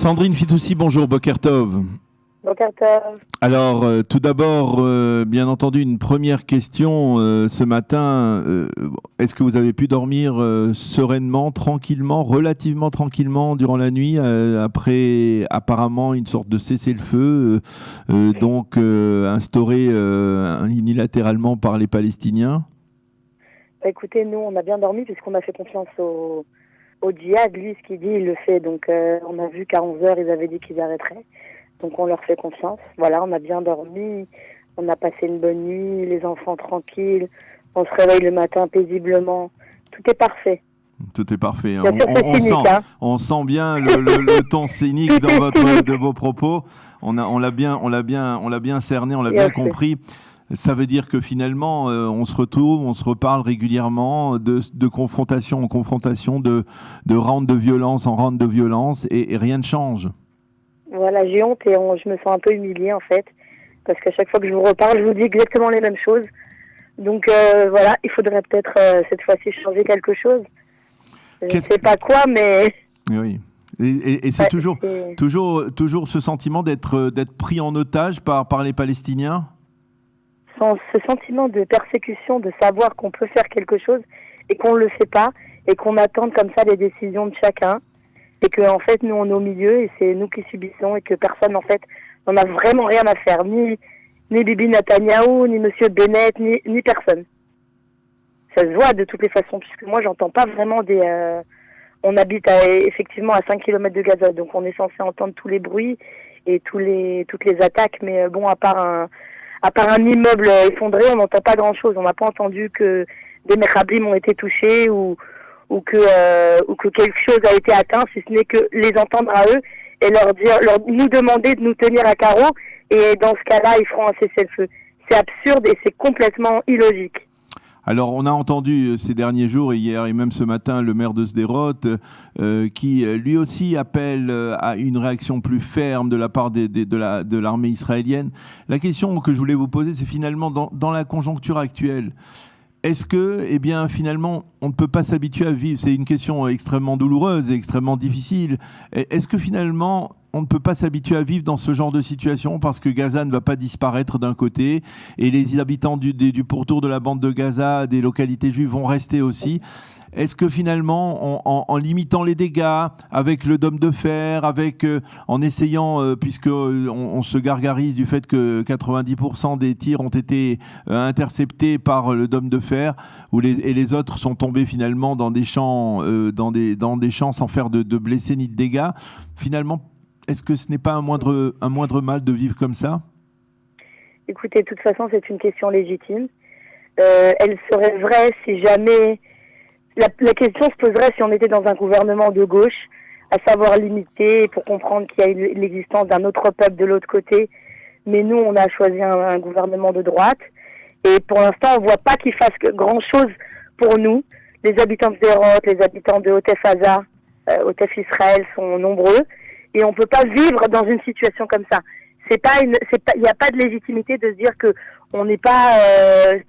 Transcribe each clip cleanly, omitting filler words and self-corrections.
Sandrine Fitoussi, bonjour, Boker Tov. Boker Tov. Alors, tout d'abord, bien entendu, une première question ce matin. Est-ce que vous avez pu dormir sereinement, tranquillement, relativement tranquillement durant la nuit, après apparemment une sorte de cessez-le-feu, instauré unilatéralement par les Palestiniens? Écoutez, nous, on a bien dormi puisqu'on a fait confiance au djihad. Lui, ce qu'il dit, il le fait. Donc, on a vu qu'à 11h, ils avaient dit qu'ils arrêteraient. Donc, on leur fait confiance. Voilà, on a bien dormi. On a passé une bonne nuit. Les enfants tranquilles. On se réveille le matin paisiblement. Tout est parfait. Tout est parfait. Bien sûr, c'est cynique, on sent bien le ton cynique de vos propos. On l'a bien cerné, on l'a bien compris. Ça veut dire que finalement, on se retrouve, on se reparle régulièrement de confrontation en confrontation, de round de violence en round de violence, et rien ne change. Voilà, j'ai honte et je me sens un peu humiliée en fait, parce qu'à chaque fois que je vous reparle, je vous dis exactement les mêmes choses. Donc voilà, il faudrait peut-être cette fois-ci changer quelque chose. Je ne sais pas quoi, mais... Oui. Et c'est toujours ce sentiment d'être pris en otage par les Palestiniens? Ce sentiment de persécution, de savoir qu'on peut faire quelque chose et qu'on ne le fait pas, et qu'on attende comme ça les décisions de chacun, et que en fait nous on est au milieu et c'est nous qui subissons, et que personne en fait n'en a vraiment rien à faire, ni Bibi Netanyahou, ni Monsieur Bennett, ni personne. Ça se voit de toutes les façons, puisque moi j'entends pas vraiment on habite effectivement à 5 km de Gaza, donc on est censé entendre tous les bruits et toutes les attaques, mais bon, à part un immeuble effondré, on n'entend pas grand-chose. On n'a pas entendu que des mechablim ont été touchés ou que quelque chose a été atteint, si ce n'est que les entendre à eux et nous demander de nous tenir à carreau, et dans ce cas-là, ils feront un cessez-le-feu. C'est absurde et c'est complètement illogique. Alors, on a entendu ces derniers jours, hier et même ce matin, le maire de Sderot, qui lui aussi appelle à une réaction plus ferme de la part de l'armée israélienne. La question que je voulais vous poser, c'est finalement, dans la conjoncture actuelle, est-ce que, finalement, on ne peut pas s'habituer à vivre? C'est une question extrêmement douloureuse et extrêmement difficile. Est-ce que finalement, on ne peut pas s'habituer à vivre dans ce genre de situation, parce que Gaza ne va pas disparaître d'un côté et les habitants du pourtour de la bande de Gaza, des localités juives, vont rester aussi? Est-ce que finalement, en limitant les dégâts, avec le dôme de fer, en essayant, puisqu'on se gargarise du fait que 90% des tirs ont été interceptés par le dôme de fer, et les autres sont tombés finalement dans des champs, dans des champs sans faire de blessés ni de dégâts, finalement, est-ce que ce n'est pas un moindre mal de vivre comme ça? Écoutez, de toute façon, c'est une question légitime. Elle serait vraie si jamais... La question se poserait si on était dans un gouvernement de gauche, à savoir limiter pour comprendre qu'il y a l'existence d'un autre peuple de l'autre côté. Mais nous, on a choisi un gouvernement de droite. Et pour l'instant, on ne voit pas qu'il fasse grand-chose pour nous. Les habitants de Sderot, les habitants de Otef-Aza, Otef-Israël sont nombreux. Et on ne peut pas vivre dans une situation comme ça. Il n'y a pas de légitimité de se dire que on n'est pas,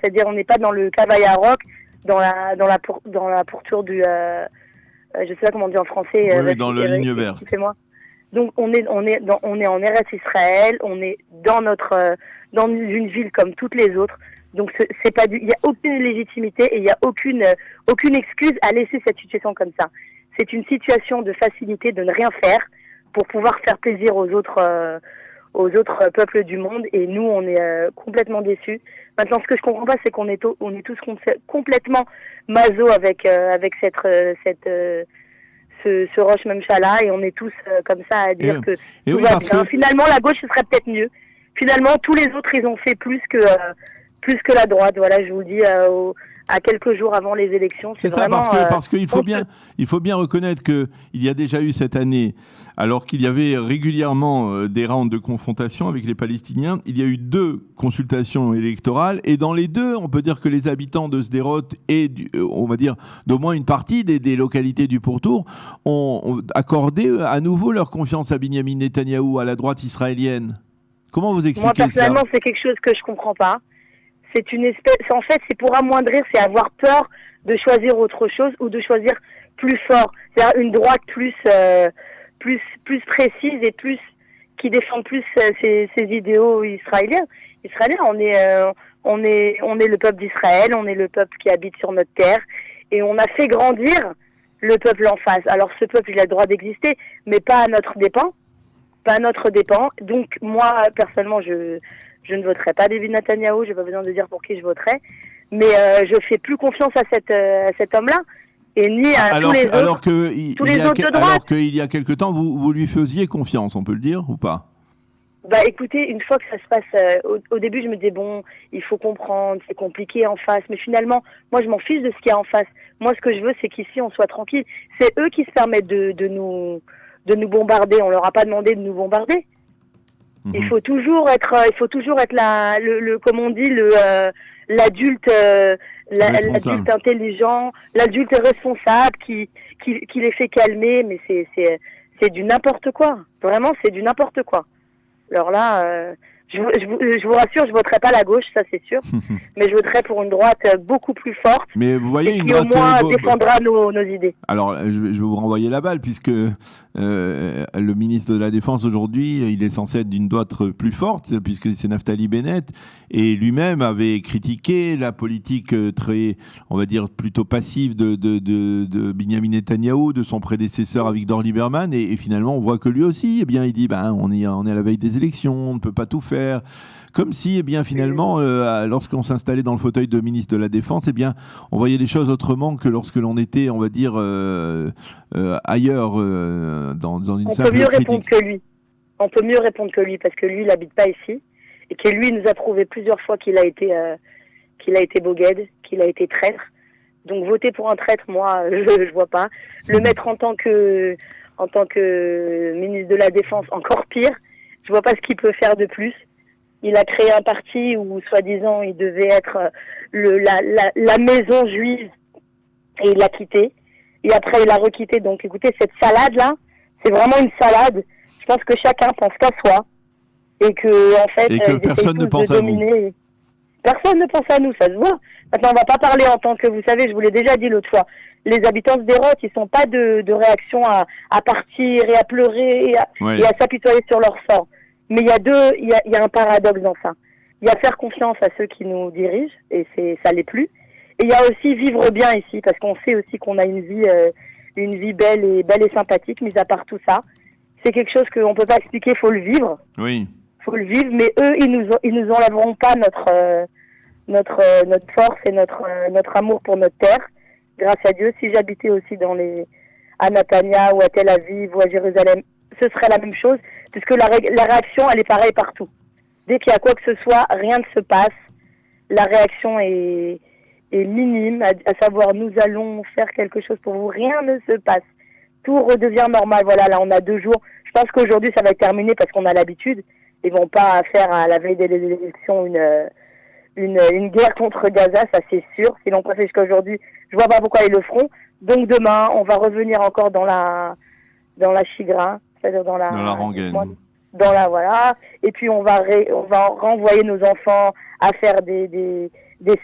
c'est-à-dire on n'est pas dans le Cavaya Rock, dans la pourtour du, je sais pas comment on dit en français. Oui, dans la ligne verte. Excusez-moi. Donc on est en Eretz Israël, on est dans une ville comme toutes les autres. Donc il y a aucune légitimité et il y a aucune excuse à laisser cette situation comme ça. C'est une situation de facilité de ne rien faire pour pouvoir faire plaisir aux autres peuples du monde, et nous on est complètement déçus. Maintenant, ce que je comprends pas, c'est qu'on est tous complètement maso avec ce Rosh Memchala, et on est tous comme ça à dire que tout va bien. Finalement la gauche ce serait peut-être mieux. Finalement tous les autres ils ont fait plus que la droite. Voilà, je vous dis à quelques jours avant les élections. C'est ça, parce qu'il faut bien reconnaître qu'il y a déjà eu cette année, alors qu'il y avait régulièrement des rounds de confrontation avec les Palestiniens, il y a eu 2 consultations électorales, et dans les 2, on peut dire que les habitants de Sderot et on va dire d'au moins une partie des localités du pourtour ont accordé à nouveau leur confiance à Binyamin Netanyahou, à la droite israélienne. Comment vous expliquez ça? Moi, personnellement, c'est quelque chose que je comprends pas. C'est une espèce, en fait, c'est pour amoindrir, c'est avoir peur de choisir autre chose ou de choisir plus fort. C'est-à-dire une droite plus plus précises et qui défendent plus ces idéaux israéliens. On est le peuple d'Israël, on est le peuple qui habite sur notre terre, et on a fait grandir le peuple en face. Alors ce peuple, il a le droit d'exister, mais pas à notre dépens. Donc moi, personnellement, je ne voterai pas David Netanyahou, j'ai pas besoin de dire pour qui je voterai, mais je fais plus confiance à cet homme-là, et ni à tous les autres de droite. Alors qu'il y a quelque temps, vous lui faisiez confiance, on peut le dire, ou pas? Bah écoutez, une fois que ça se passe, au début je me disais bon, il faut comprendre, c'est compliqué en face, mais finalement, moi je m'en fiche de ce qu'il y a en face. Moi ce que je veux c'est qu'ici on soit tranquille. C'est eux qui se permettent de nous bombarder, on leur a pas demandé de nous bombarder. Il faut toujours être comme on dit, l'adulte intelligent, l'adulte responsable qui les fait calmer, mais c'est du n'importe quoi. Vraiment, c'est du n'importe quoi. Alors là, je vous rassure, je voterai pas la gauche, ça c'est sûr, mais je voterai pour une droite beaucoup plus forte, mais vous voyez, et qui au moins défendra nos idées. Alors, je vais vous renvoyer la balle, puisque le ministre de la Défense aujourd'hui, il est censé être d'une droite plus forte, puisque c'est Naftali Bennett, et lui-même avait critiqué la politique très, on va dire, plutôt passive de Benyamin Netanyahou, de son prédécesseur Avigdor Lieberman, et finalement, on voit que lui aussi, eh bien, il dit, on est à la veille des élections, on ne peut pas tout faire. Comme si, eh bien, finalement, lorsqu'on s'installait dans le fauteuil de ministre de la Défense, eh bien, on voyait les choses autrement que lorsque l'on était, on va dire, ailleurs, dans une simple critique. On peut mieux répondre que lui, parce que lui, il n'habite pas ici, et que lui, nous a prouvé plusieurs fois qu'il a été bogued, qu'il a été traître. Donc, voter pour un traître, moi, je vois pas. Le mettre en tant que ministre de la Défense, encore pire. Je vois pas ce qu'il peut faire de plus. Il a créé un parti où, soi-disant, il devait être la maison juive, et il l'a quitté. Et après, il a requitté. Donc, écoutez, cette salade-là, c'est vraiment une salade. Je pense que chacun pense qu'à soi. Et que, en fait, personne ne pense à vous. Personne ne pense à nous, ça se voit. Maintenant, on va pas parler en tant que, vous savez, je vous l'ai déjà dit l'autre fois, les habitants de Sderot, ils sont pas de réaction à partir et à pleurer et à s'apitoyer sur leur sort. Mais il y a un paradoxe dans ça. Il y a faire confiance à ceux qui nous dirigent, et ça l'est plus. Et il y a aussi vivre bien ici, parce qu'on sait aussi qu'on a une vie belle et sympathique, mis à part tout ça. C'est quelque chose qu'on peut pas expliquer, faut le vivre. Oui. Faut le vivre, mais eux, ils nous enlèveront pas notre force et notre amour pour notre terre. Grâce à Dieu, si j'habitais aussi à Natania ou à Tel Aviv ou à Jérusalem, ce serait la même chose, puisque la réaction, elle est pareille partout. Dès qu'il y a quoi que ce soit, rien ne se passe. La réaction est minime, à savoir, nous allons faire quelque chose pour vous. Rien ne se passe. Tout redevient normal. Voilà, là, on a 2 jours. Je pense qu'aujourd'hui, ça va être terminé parce qu'on a l'habitude. Ils vont pas faire à la veille des élections une guerre contre Gaza, ça c'est sûr. S'ils l'ont pas fait jusqu'à aujourd'hui, je vois pas pourquoi ils le feront. Donc demain, on va revenir encore dans la chigra, c'est-à-dire dans la rengaine. Voilà. Et puis on va renvoyer nos enfants à faire des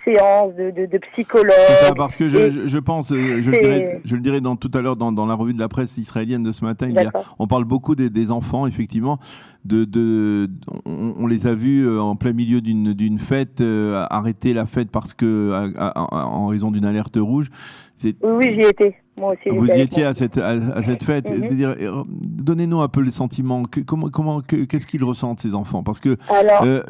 séances de psychologues. C'est ça, parce que je pense, je le dirai tout à l'heure dans la revue de la presse israélienne de ce matin, on parle beaucoup des enfants, effectivement. On les a vus en plein milieu d'une fête, arrêter la fête parce que en raison d'une alerte rouge. Oui, j'y étais. Moi aussi. Vous y étiez à cette fête. Donnez-nous un peu le sentiment. Qu'est-ce qu'ils ressentent, ces enfants? Parce que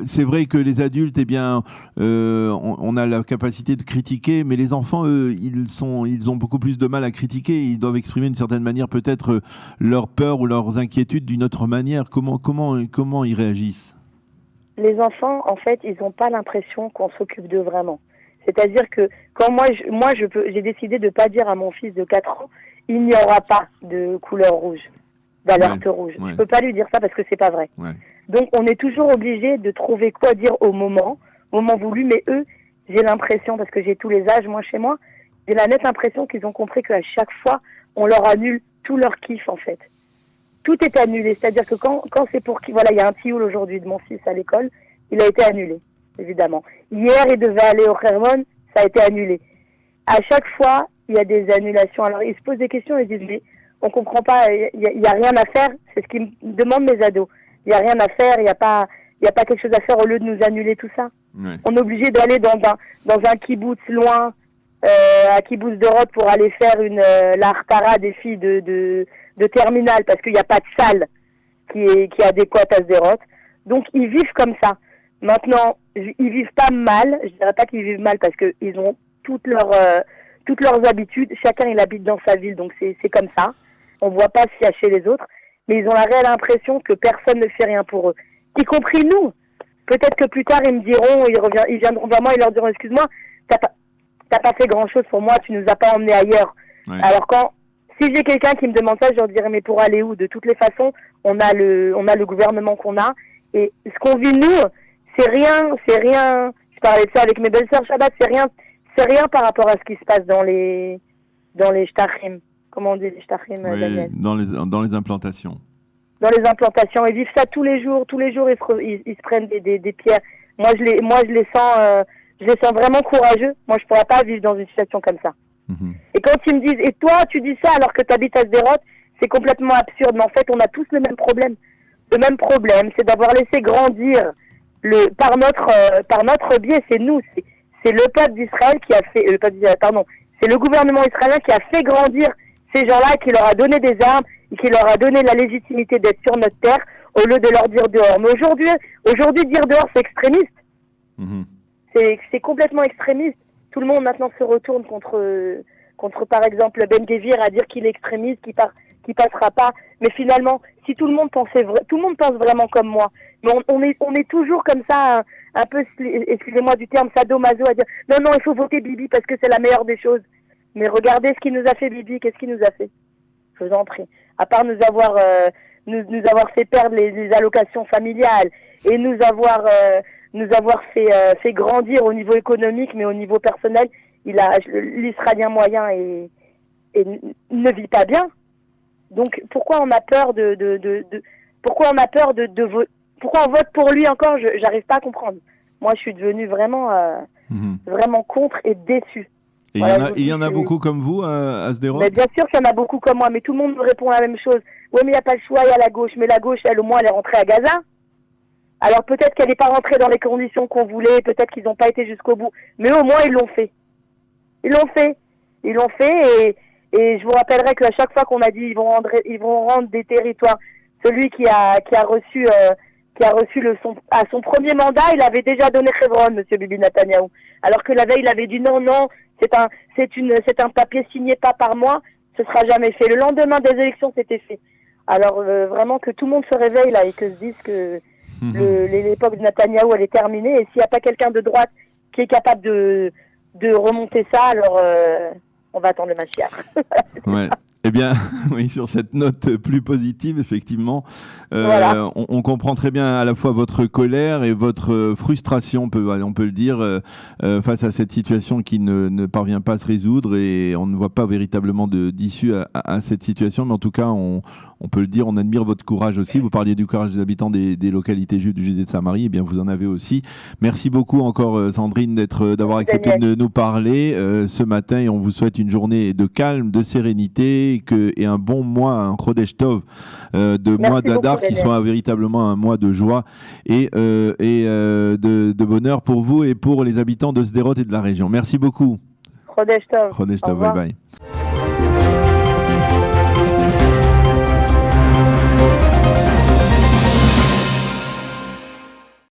c'est vrai que les adultes, eh bien, on a la capacité de critiquer, mais les enfants, eux, ils ont beaucoup plus de mal à critiquer. Ils doivent exprimer d'une certaine manière peut-être leur peur ou leurs inquiétudes d'une autre manière. Comment ils réagissent? Les enfants, en fait, ils n'ont pas l'impression qu'on s'occupe d'eux vraiment. C'est-à-dire que quand j'ai décidé de pas dire à mon fils de 4 ans, il n'y aura pas de couleur rouge, d'alerte rouge. Je peux pas lui dire ça parce que c'est pas vrai. Ouais. Donc on est toujours obligé de trouver quoi dire au moment voulu, mais eux, j'ai l'impression, parce que j'ai tous les âges, moi chez moi, j'ai la nette impression qu'ils ont compris qu'à chaque fois, on leur annule tout leur kiff en fait. Tout est annulé, c'est-à-dire que quand c'est pour qui, voilà, il y a un tioul aujourd'hui de mon fils à l'école, il a été annulé. Évidemment. Hier, il devait aller au Hermon, ça a été annulé. À chaque fois, il y a des annulations. Alors, ils se posent des questions et ils disent, mais On comprend pas, il y a rien à faire. C'est ce qu'ils me demandent mes ados. Il y a rien à faire, il y a pas quelque chose à faire au lieu de nous annuler tout ça. Ouais. On est obligé d'aller dans un kibboutz loin, à kibboutz de Roth pour aller faire la hartara des filles de terminale parce qu'il n'y a pas de salle qui est adéquate à Sderot. Donc ils vivent comme ça. Maintenant, ils vivent pas mal. Je dirais pas qu'ils vivent mal parce que ils ont toutes leurs habitudes. Chacun il habite dans sa ville, donc c'est comme ça. On voit pas ce qu'il y a chez les autres, mais ils ont la réelle impression que personne ne fait rien pour eux, y compris nous. Peut-être que plus tard ils me diront, ils viendront vers moi et leur diront excuse-moi, t'as pas fait grand-chose pour moi, tu nous as pas emmenés ailleurs. Ouais. Alors si j'ai quelqu'un qui me demande ça, je leur dirais mais pour aller où? De toutes les façons, on a le gouvernement qu'on a et ce qu'on vit nous, c'est rien. Je parlais de ça avec mes belles-sœurs Shabbat, c'est rien par rapport à ce qui se passe dans les shtachim. Comment on dit les shtachim, oui, Daniel? Dans les implantations. Dans les implantations, ils vivent ça tous les jours ils se prennent des pierres. Moi je les sens vraiment courageux. Moi je pourrais pas vivre dans une situation comme ça. Mm-hmm. Et quand ils me disent et toi tu dis ça alors que tu habites à Sderot, c'est complètement absurde. Mais en fait on a tous le même problème. Le même problème, c'est d'avoir laissé grandir par notre biais, c'est nous, c'est le peuple d'Israël qui a fait c'est le gouvernement israélien qui a fait grandir ces gens-là, qui leur a donné des armes et qui leur a donné la légitimité d'être sur notre terre au lieu de leur dire dehors. Mais aujourd'hui dire dehors, c'est extrémiste. Mm-hmm. C'est complètement extrémiste. Tout le monde maintenant se retourne contre par exemple Ben Gvir à dire qu'il est extrémiste, qu'il passera pas. Mais finalement, si tout le monde pense vraiment comme moi, mais on est toujours comme ça, un peu, excusez-moi du terme, sadomaso, à dire non, il faut voter Bibi parce que c'est la meilleure des choses. Mais regardez ce qu'il nous a fait Bibi, qu'est-ce qu'il nous a fait? Je vous en prie. À part nous avoir fait perdre les allocations familiales et nous avoir fait grandir au niveau économique, mais au niveau personnel, l'Israélien moyen ne vit pas bien. Donc pourquoi on a peur pourquoi on vote pour lui encore? J'arrive pas à comprendre. Moi, je suis devenue vraiment vraiment contre et déçue. Et il y en a beaucoup comme vous à Sderot? Mais bien sûr qu'il y en a beaucoup comme moi, mais tout le monde me répond la même chose. Oui, mais il n'y a pas le choix, il y a la gauche. Mais la gauche, elle, au moins, elle est rentrée à Gaza. Alors peut-être qu'elle n'est pas rentrée dans les conditions qu'on voulait, peut-être qu'ils n'ont pas été jusqu'au bout. Mais au moins, ils l'ont fait. Ils l'ont fait et je vous rappellerai qu'à chaque fois qu'on a dit ils vont rendre des territoires, celui qui a reçu à son premier mandat, il avait déjà donné Hebron, monsieur Bibi Netanyahou. Alors que la veille, il avait dit non, c'est un papier signé pas par moi, ce sera jamais fait. Le lendemain des élections, c'était fait. Alors vraiment que tout le monde se réveille là et que se dise que l'époque de Netanyahou elle est terminée. Et s'il n'y a pas quelqu'un de droite qui est capable de remonter ça, alors on va attendre le Mashiach. Ouais. Eh bien, oui, sur cette note plus positive, effectivement, voilà. on comprend très bien à la fois votre colère et votre frustration, on peut le dire, face à cette situation qui ne parvient pas à se résoudre et on ne voit pas véritablement d'issue à cette situation. Mais en tout cas, on peut le dire, on admire votre courage aussi. Vous parliez du courage des habitants des localités juives du Judée de Samarie. Eh bien, vous en avez aussi. Merci beaucoup encore, Sandrine, d'avoir accepté de nous parler ce matin et on vous souhaite une journée de calme, de sérénité et un bon mois, un Chodesh Tov de mois d'Adar qui soit véritablement un mois de joie et de bonheur pour vous et pour les habitants de Sderot et de la région. Merci beaucoup. Chodesh Tov. Chodesh Tov, bye bye.